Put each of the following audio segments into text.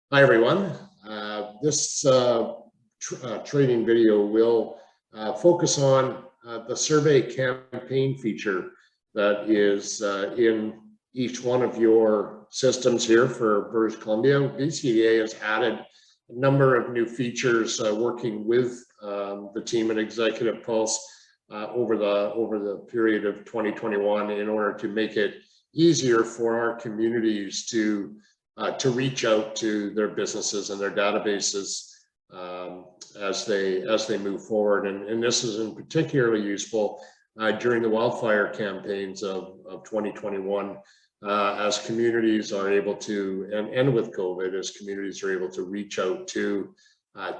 Hi, everyone. This training video will focus on the survey campaign feature that is in each one of your systems here for British Columbia. BCEA has added a number of new features working with the team at Executive Pulse over the period of 2021 in order to make it easier for our communities to reach out to their businesses and their databases as they move forward. And this is in particularly useful during the wildfire campaigns of 2021 as communities are able to, and with COVID, as communities are able to reach out to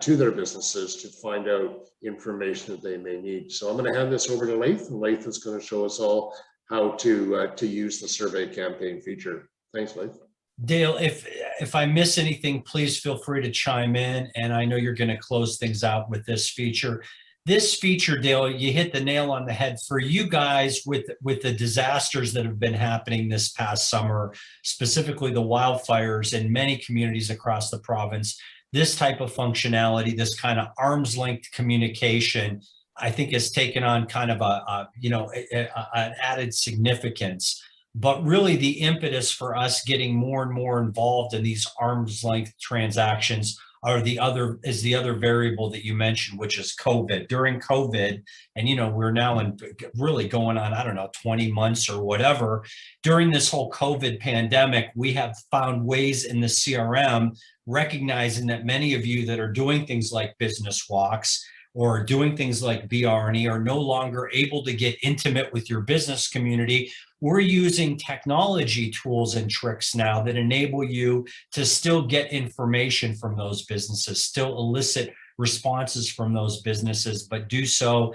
their businesses to find out information that they may need. So I'm going to hand this over to Laith, and Laith is going to show us all how to use the survey campaign feature. Thanks, Laith. Dale, if I miss anything, please feel free to chime in. And I know you're going to close things out with this feature. This feature, Dale, you hit the nail on the head for you guys with the disasters that have been happening this past summer, specifically the wildfires in many communities across the province. This type of functionality, this kind of arm's length communication, I think has taken on kind of an added significance. But really the impetus for us getting more and more involved in these arm's length transactions is the other variable that you mentioned, which is COVID. During COVID, and we're now really going on, I don't know, 20 months or whatever. During this whole COVID pandemic, we have found ways in the CRM, recognizing that many of you that are doing things like business walks or doing things like BRE are no longer able to get intimate with your business community. We're using technology tools and tricks now that enable you to still get information from those businesses, still elicit responses from those businesses, but do so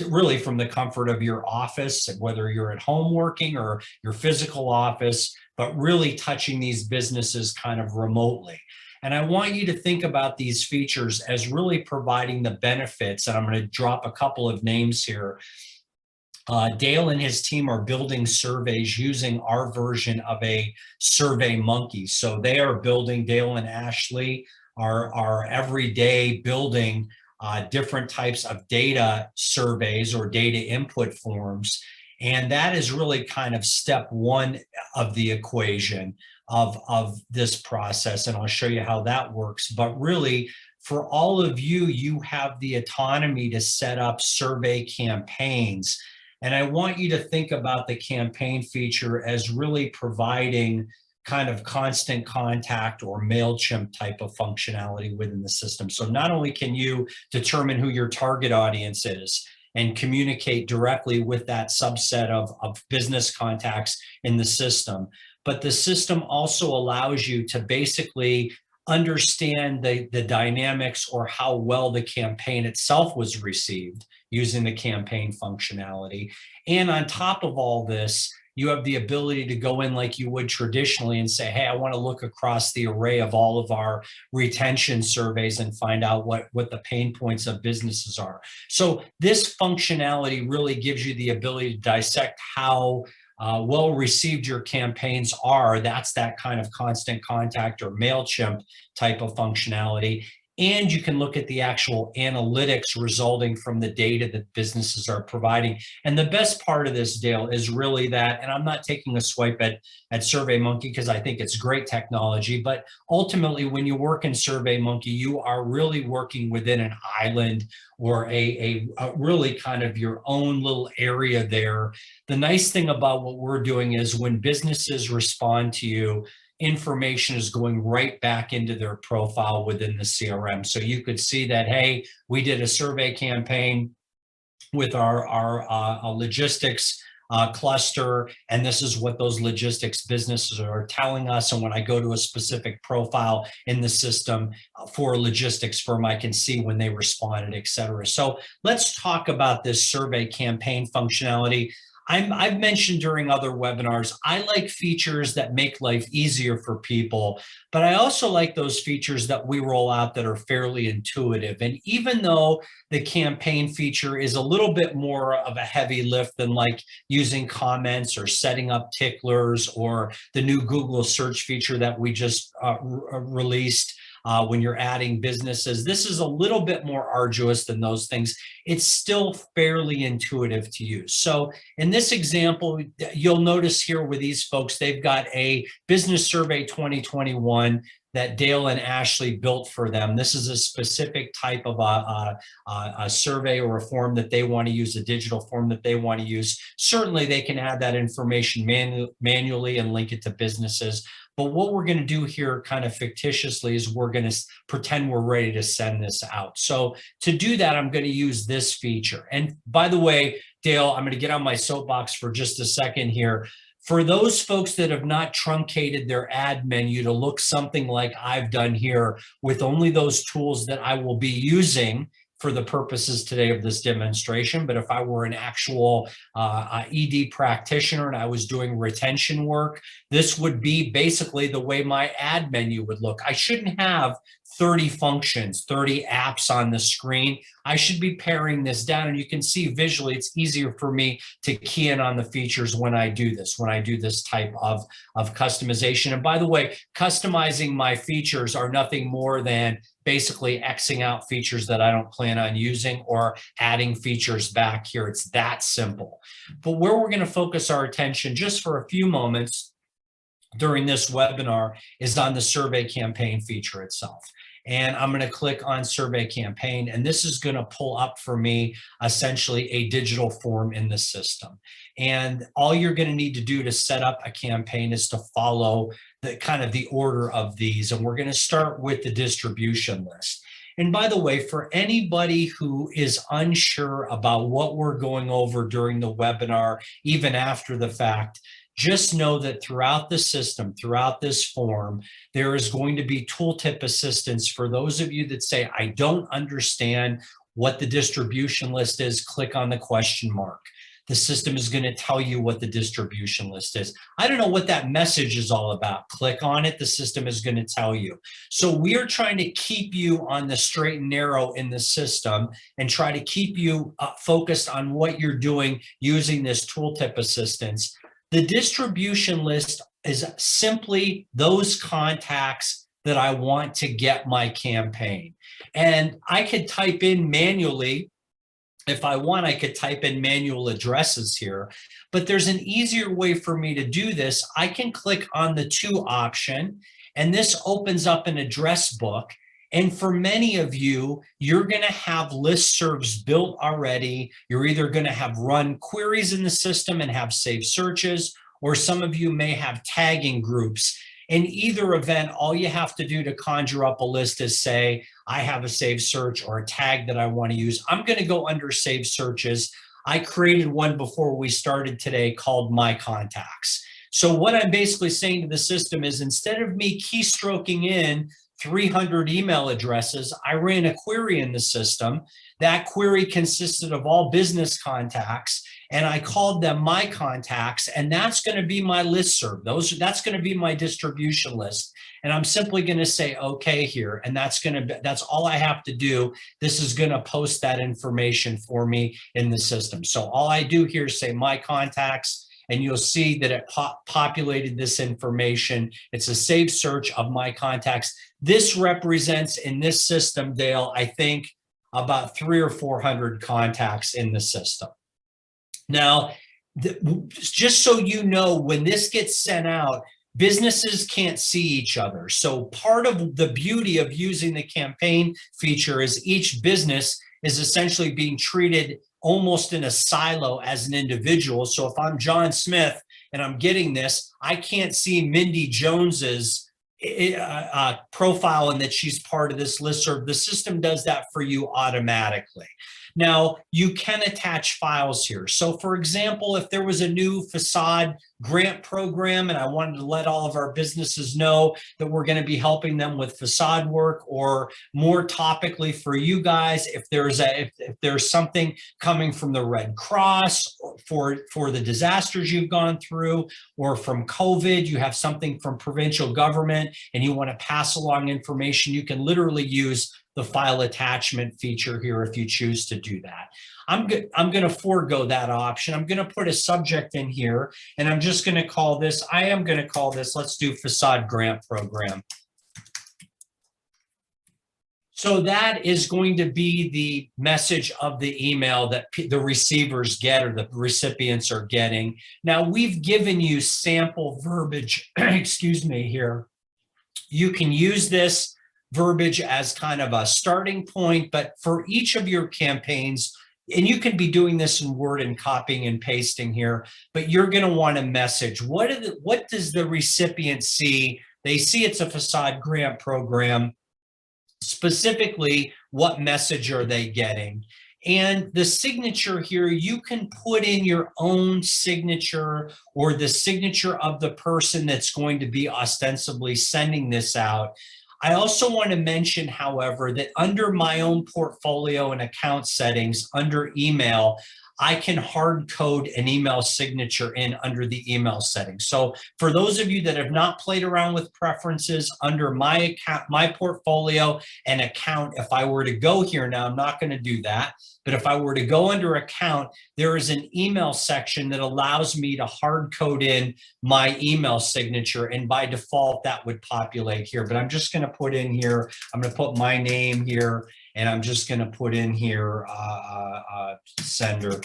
really from the comfort of your office, whether you're at home working or your physical office, but really touching these businesses kind of remotely. And I want you to think about these features as really providing the benefits. And I'm going to drop a couple of names here. Dale and his team are building surveys using our version of a Survey Monkey. So they are building, Dale and Ashley are every day building different types of data surveys or data input forms. And that is really kind of step one of the equation of this process. And I'll show you how that works. But really, for all of you, you have the autonomy to set up survey campaigns. And I want you to think about the campaign feature as really providing kind of constant contact or MailChimp type of functionality within the system. So not only can you determine who your target audience is and communicate directly with that subset of business contacts in the system, but the system also allows you to basically understand the dynamics or how well the campaign itself was received using the campaign functionality. And on top of all this, you have the ability to go in like you would traditionally and say, hey, I want to look across the array of all of our retention surveys and find out what the pain points of businesses are. So this functionality really gives you the ability to dissect how well received your campaigns are. That's that kind of constant contact or MailChimp type of functionality. And you can look at the actual analytics resulting from the data that businesses are providing. And the best part of this, Dale, is really that, and I'm not taking a swipe at SurveyMonkey because I think it's great technology, but ultimately when you work in SurveyMonkey, you are really working within an island or a really kind of your own little area there. The nice thing about what we're doing is when businesses respond to you, information is going right back into their profile within the CRM. So you could see that, hey, we did a survey campaign with our logistics cluster, and this is what those logistics businesses are telling us. And when I go to a specific profile in the system for a logistics firm, I can see when they responded, et cetera. So let's talk about this survey campaign functionality. I've mentioned during other webinars, I like features that make life easier for people, but I also like those features that we roll out that are fairly intuitive. And even though the campaign feature is a little bit more of a heavy lift than like using comments or setting up ticklers or the new Google search feature that we just released, when you're adding businesses, this is a little bit more arduous than those things. It's still fairly intuitive to use. So in this example, you'll notice here with these folks, they've got a business survey 2021 that Dale and Ashley built for them. This is a specific type of a survey or a form that they want to use, a digital form that they want to use. Certainly, they can add that information manually and link it to businesses. But what we're going to do here kind of fictitiously is we're going to pretend we're ready to send this out. So to do that, I'm going to use this feature. And by the way, Dale, I'm going to get on my soapbox for just a second here. For those folks that have not truncated their ad menu to look something like I've done here with only those tools that I will be using for the purposes today of this demonstration, but if I were an actual ED practitioner and I was doing retention work, this would be basically the way my ad menu would look. I shouldn't have 30 functions, 30 apps on the screen. I should be paring this down, and you can see visually it's easier for me to key in on the features when I do this type of customization. And by the way, customizing my features are nothing more than basically Xing out features that I don't plan on using or adding features back here. It's that simple. But where we're going to focus our attention just for a few moments during this webinar is on the survey campaign feature itself. And I'm going to click on survey campaign, and this is going to pull up for me essentially a digital form in the system. And all you're going to need to do to set up a campaign is to follow the kind of the order of these. And we're going to start with the distribution list. And by the way, for anybody who is unsure about what we're going over during the webinar, even after the fact, just know that throughout the system, throughout this form, there is going to be tooltip assistance for those of you that say, I don't understand what the distribution list is. Click on the question mark. The system is going to tell you what the distribution list is. I don't know what that message is all about. Click on it. The system is going to tell you. So we are trying to keep you on the straight and narrow in the system and try to keep you focused on what you're doing using this tooltip assistance. The distribution list is simply those contacts that I want to get my campaign. And I could type in manually. If I want, I could type in manual addresses here, but there's an easier way for me to do this. I can click on the to option, and this opens up an address book. And for many of you, you're going to have listservs built already. You're either going to have run queries in the system and have saved searches, or some of you may have tagging groups. In either event, all you have to do to conjure up a list is say, I have a saved search or a tag that I want to use. I'm going to go under saved searches. I created one before we started today called My Contacts. So what I'm basically saying to the system is instead of me keystroking in 300 email addresses, I ran a query in the system. That query consisted of all business contacts, and I called them My Contacts, and that's going to be my listserv. That's going to be my distribution list. And I'm simply going to say okay here, and that's all I have to do. This is going to post that information for me in the system. So all I do here is say My Contacts, and you'll see that it populated this information. It's a saved search of My Contacts. This represents in this system, Dale, I think about 300 or 400 contacts in the system. Now, just so you know, when this gets sent out, businesses can't see each other. So part of the beauty of using the campaign feature is each business is essentially being treated almost in a silo as an individual. So if I'm John Smith and I'm getting this, I can't see Mindy Jones's profile and that she's part of this listserv. The system does that for you automatically. Now, you can attach files here. So for example, if there was a new facade grant program and I wanted to let all of our businesses know that we're going to be helping them with facade work, or more topically for you guys, if there's something coming from the Red Cross for the disasters you've gone through, or from COVID, you have something from provincial government and you want to pass along information, you can literally use the file attachment feature here if you choose to do that. I'm going to forego that option. I'm going to put a subject in here, and I'm just going to call this, let's do facade grant program. So that is going to be the message of the email that the receivers get, or the recipients are getting. Now, we've given you sample verbiage, excuse me here. You can use this verbiage as kind of a starting point, but for each of your campaigns, and you can be doing this in Word and copying and pasting here, but you're going to want a message. What does the recipient see? They see it's a facade grant program. Specifically, what message are they getting? And the signature here, you can put in your own signature or the signature of the person that's going to be ostensibly sending this out. I also want to mention, however, that under my own portfolio and account settings, under email, I can hard code an email signature in under the email settings. So for those of you that have not played around with preferences under my account, my portfolio and account, if I were to go here now, I'm not going to do that, but if I were to go under account, there is an email section that allows me to hard code in my email signature, and by default that would populate here. But I'm just going to put in here, I'm going to put my name here, and I'm just going to put in here sender.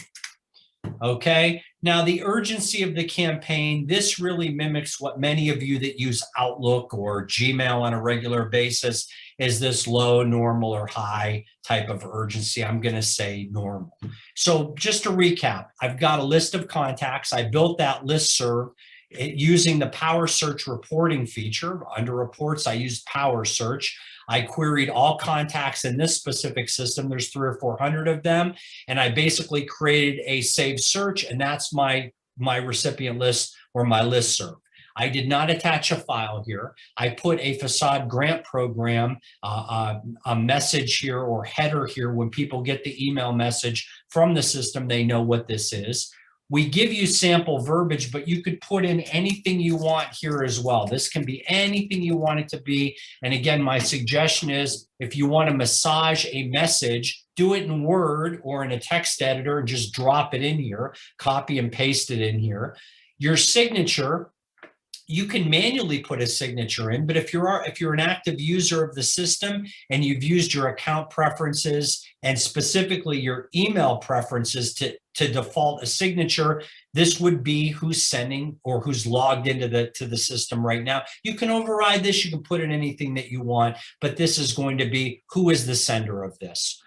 Okay, now the urgency of the campaign, this really mimics what many of you that use Outlook or Gmail on a regular basis is this low, normal, or high type of urgency. I'm going to say normal. So just to recap, I've got a list of contacts. I built that listserv using the Power Search reporting feature. Under reports, I used Power Search. I queried all contacts in this specific system. There's 300 or 400 of them. And I basically created a saved search, and that's my recipient list or my listserv. I did not attach a file here. I put a facade grant program, a message here or header here. When people get the email message from the system, they know what this is. We give you sample verbiage, but you could put in anything you want here as well. This can be anything you want it to be. And again, my suggestion is if you want to massage a message, do it in Word or in a text editor and just drop it in here, copy and paste it in here. Your signature, you can manually put a signature in, but if you're an active user of the system and you've used your account preferences and specifically your email preferences to default a signature, this would be who's sending or who's logged into the system right now. You can override this, you can put in anything that you want, but this is going to be who is the sender of this,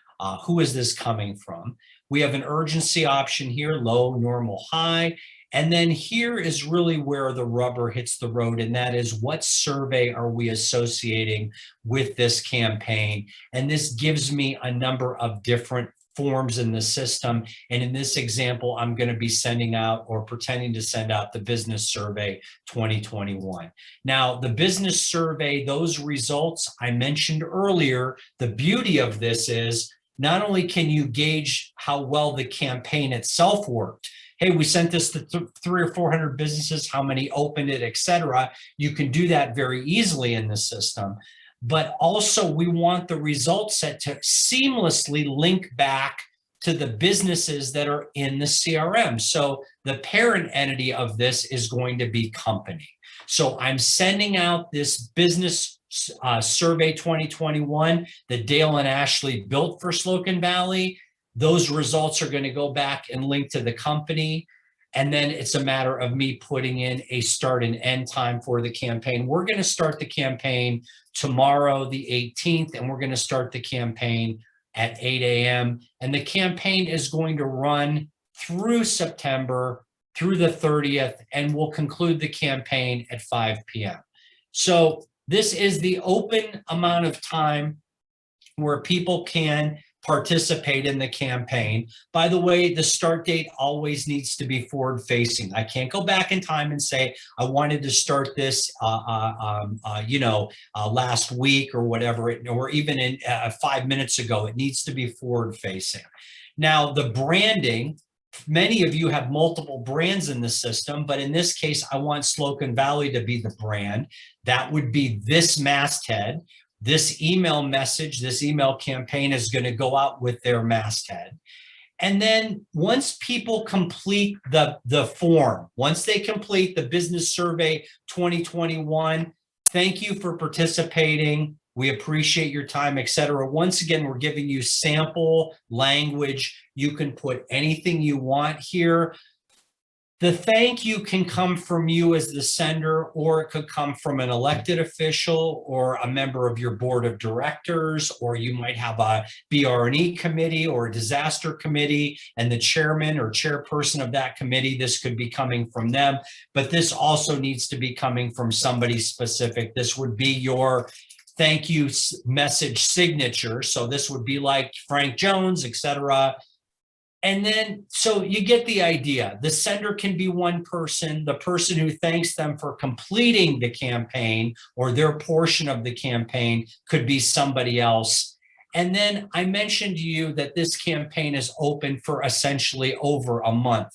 who is this coming from. We have an urgency option here, low, normal, high. And then here is really where the rubber hits the road, and that is what survey are we associating with this campaign? And this gives me a number of different forms in the system. And in this example, I'm going to be sending out or pretending to send out the Business Survey 2021. Now, the Business Survey, those results I mentioned earlier, the beauty of this is not only can you gauge how well the campaign itself worked, hey, we sent this to 300 or 400 businesses, how many opened it, et cetera. You can do that very easily in the system. But also we want the result set to seamlessly link back to the businesses that are in the CRM. So the parent entity of this is going to be company. So I'm sending out this Business Survey 2021 that Dale and Ashley built for Slocan Valley. Those results are going to go back and link to the company. And then it's a matter of me putting in a start and end time for the campaign. We're going to start the campaign tomorrow, the 18th, and we're going to start the campaign at 8 a.m. And the campaign is going to run through September, through the 30th, and we'll conclude the campaign at 5 p.m. So this is the open amount of time where people can participate in the campaign. By the way, the start date always needs to be forward facing. I can't go back in time and say, I wanted to start this, last week or whatever, or even in 5 minutes ago. It needs to be forward facing. Now, the branding, many of you have multiple brands in the system, but in this case, I want Slocan Valley to be the brand. That would be this masthead. This email message, this email campaign is going to go out with their masthead. And then once people complete the form, once they complete the Business Survey 2021, thank you for participating. We appreciate your time, etc. Once again, we're giving you sample language. You can put anything you want here. The thank you can come from you as the sender, or it could come from an elected official or a member of your board of directors, or you might have a BR&E committee or a disaster committee, and the chairman or chairperson of that committee, this could be coming from them, but this also needs to be coming from somebody specific. This would be your thank you message signature. So this would be like Frank Jones, etc. And then, so you get the idea. The sender can be one person, the person who thanks them for completing the campaign or their portion of the campaign could be somebody else. And then I mentioned to you that this campaign is open for essentially over a month.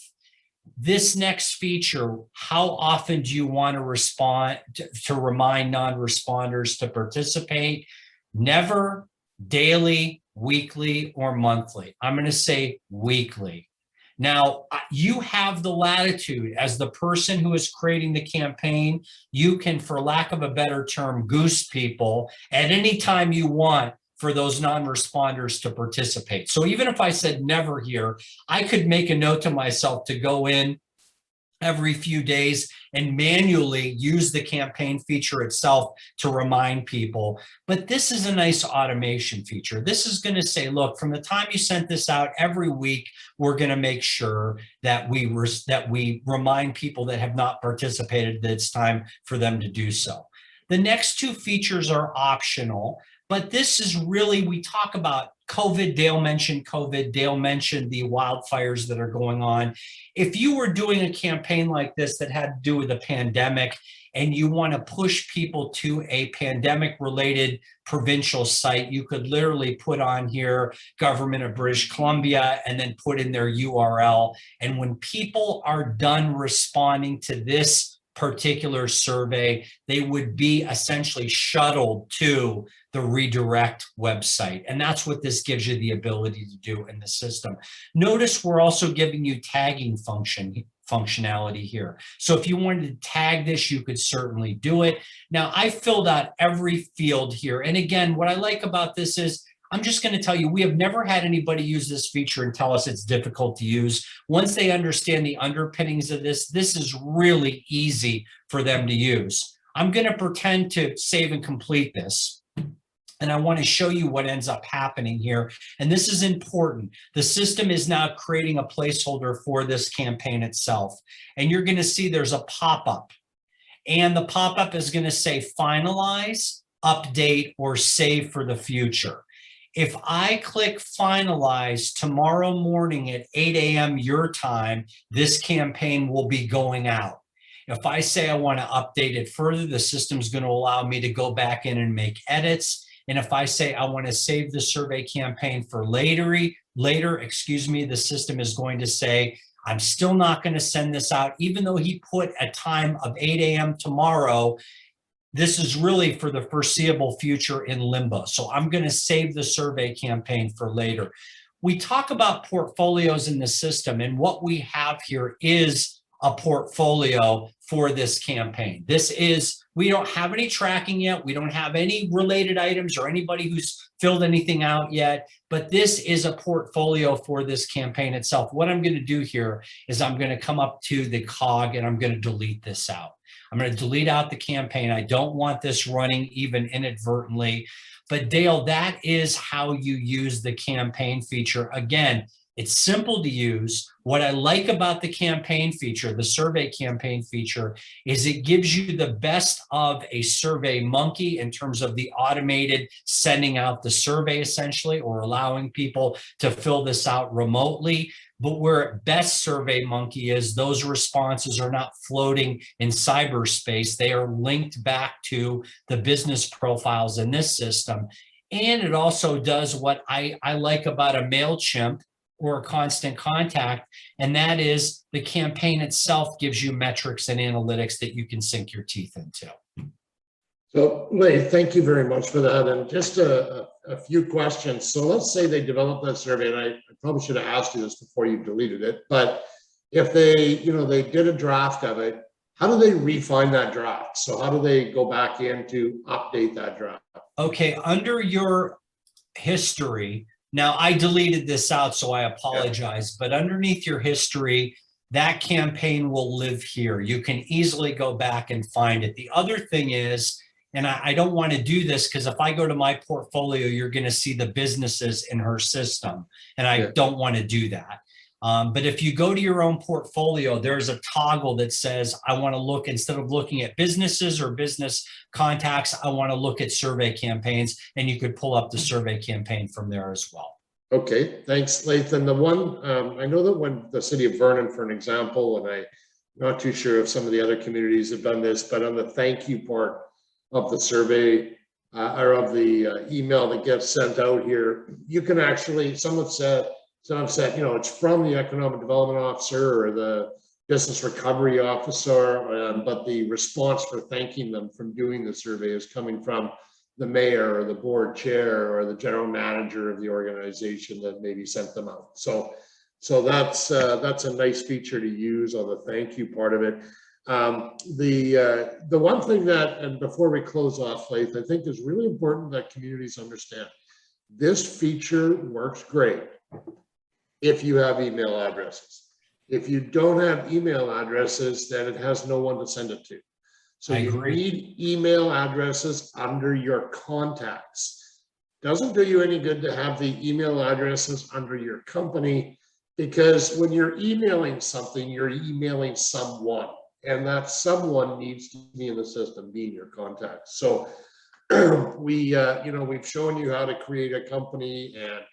This next feature, how often do you want to respond to remind non-responders to participate? Never, daily, weekly, or monthly. I'm going to say weekly. Now, you have the latitude as the person who is creating the campaign. You can, for lack of a better term, goose people at any time you want for those non-responders to participate. So even if I said never here, I could make a note to myself to go in every few days and manually use the campaign feature itself to remind people. But this is a nice automation feature. This is going to say, look, from the time you sent this out, every week, we're going to make sure that we remind people that have not participated that it's time for them to do so. The next two features are optional, but this is really, we talk about COVID, Dale mentioned COVID, Dale mentioned the wildfires that are going on. If you were doing a campaign like this that had to do with a pandemic and you want to push people to a pandemic-related provincial site, you could literally put on here Government of British Columbia and then put in their URL. And when people are done responding to this particular survey, they would be essentially shuttled to the redirect website. And that's what this gives you the ability to do in the system. Notice we're also giving you tagging functionality here. So if you wanted to tag this, you could certainly do it. Now, I filled out every field here. And again, what I like about this is I'm just going to tell you, we have never had anybody use this feature and tell us it's difficult to use. Once they understand the underpinnings of this, this is really easy for them to use. I'm going to pretend to save and complete this. And I want to show you what ends up happening here. And this is important. The system is now creating a placeholder for this campaign itself. And you're going to see there's a pop-up. And the pop-up is going to say finalize, update, or save for the future. If I click finalize tomorrow morning at 8 a.m. your time, this campaign will be going out. If I say I want to update it further, the system's going to allow me to go back in and make edits. And if I say I want to save the survey campaign for later, the system is going to say, I'm still not going to send this out, even though he put a time of 8 a.m. tomorrow. This is really for the foreseeable future in limbo. So I'm going to save the survey campaign for later. We talk about portfolios in the system, and what we have here is a portfolio for this campaign. This is, we don't have any tracking yet. We don't have any related items or anybody who's filled anything out yet, but this is a portfolio for this campaign itself. What I'm going to do here is I'm going to come up to the cog and I'm going to delete this out. I'm going to delete out the campaign. I don't want this running even inadvertently. But Dale, that is how you use the campaign feature. Again, It's simple to use. What I like about the campaign feature, the survey campaign feature, is it gives you the best of a Survey Monkey in terms of the automated sending out the survey essentially, or allowing people to fill this out remotely. But where best Survey Monkey is, those responses are not floating in cyberspace. They are linked back to the business profiles in this system. And it also does what I like about a MailChimp or a Constant Contact, and that is the campaign itself gives you metrics and analytics that you can sink your teeth into. So, Leigh, thank you very much for that. And just a few questions. So let's say they developed that survey, and I probably should have asked you this before you deleted it, but if they, they did a draft of it, how do they refine that draft? So how do they go back in to update that draft? Okay, under your history, now I deleted this out, so I apologize, but underneath your history, that campaign will live here. You can easily go back and find it. The other thing is, and I don't want to do this because if I go to my portfolio, you're going to see the businesses in her system, and I don't want to do that. But if you go to your own portfolio, there's a toggle that says, I want to look, instead of looking at businesses or business contacts, I want to look at survey campaigns, and you could pull up the survey campaign from there as well. Okay, thanks, Lathan. The one, I know that when the city of Vernon, for an example, and I'm not too sure if some of the other communities have done this, but on the thank you part of the survey or of the email that gets sent out here, you can actually, someone said, it's from the economic development officer or the business recovery officer, but the response for thanking them from doing the survey is coming from the mayor or the board chair or the general manager of the organization that maybe sent them out. So that's a nice feature to use on the thank you part of it. The one thing that, and before we close off, Laith, I think is really important that communities understand, this feature works great if you have email addresses. If you don't have email addresses, then it has no one to send it to. So you need email addresses under your contacts. Doesn't do you any good to have the email addresses under your company, because when you're emailing something, you're emailing someone, and that someone needs to be in the system, being your contacts. So we've shown you how to create a company, and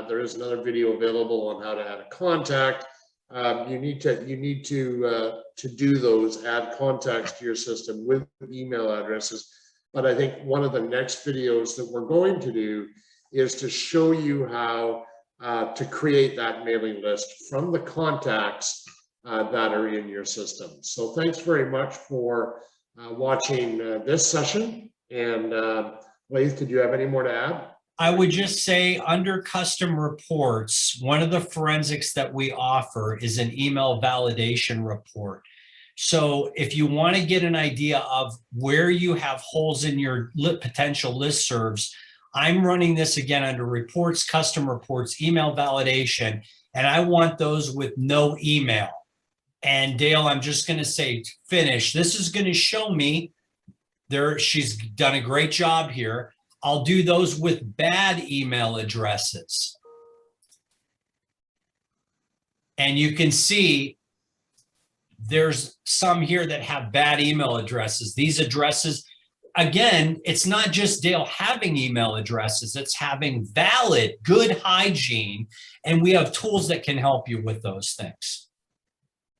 there is another video available on how to add a contact. You need to do those, add contacts to your system with email addresses. But I think one of the next videos that we're going to do is to show you how to create that mailing list from the contacts that are in your system. So thanks very much for watching this session. And Laith, did you have any more to add? I would just say under custom reports, one of the forensics that we offer is an email validation report. So if you want to get an idea of where you have holes in your potential listservs, I'm running this again under reports, custom reports, email validation, and I want those with no email. And Dale, I'm just going to say finish. This is going to show me there. She's done a great job here. I'll do those with bad email addresses. And you can see there's some here that have bad email addresses. These addresses, again, it's not just Dale having email addresses, it's having valid, good hygiene. And we have tools that can help you with those things.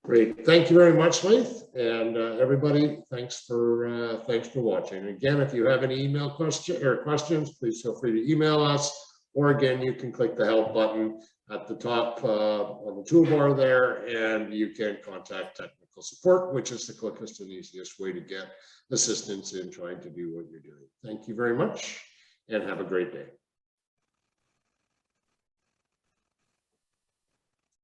Great, thank you very much, Laith, and everybody, thanks for watching. Again, if you have any email questions, please feel free to email us, or again, you can click the help button at the top on the toolbar there, and you can contact technical support, which is the quickest and easiest way to get assistance in trying to do what you're doing. Thank you very much, and have a great day.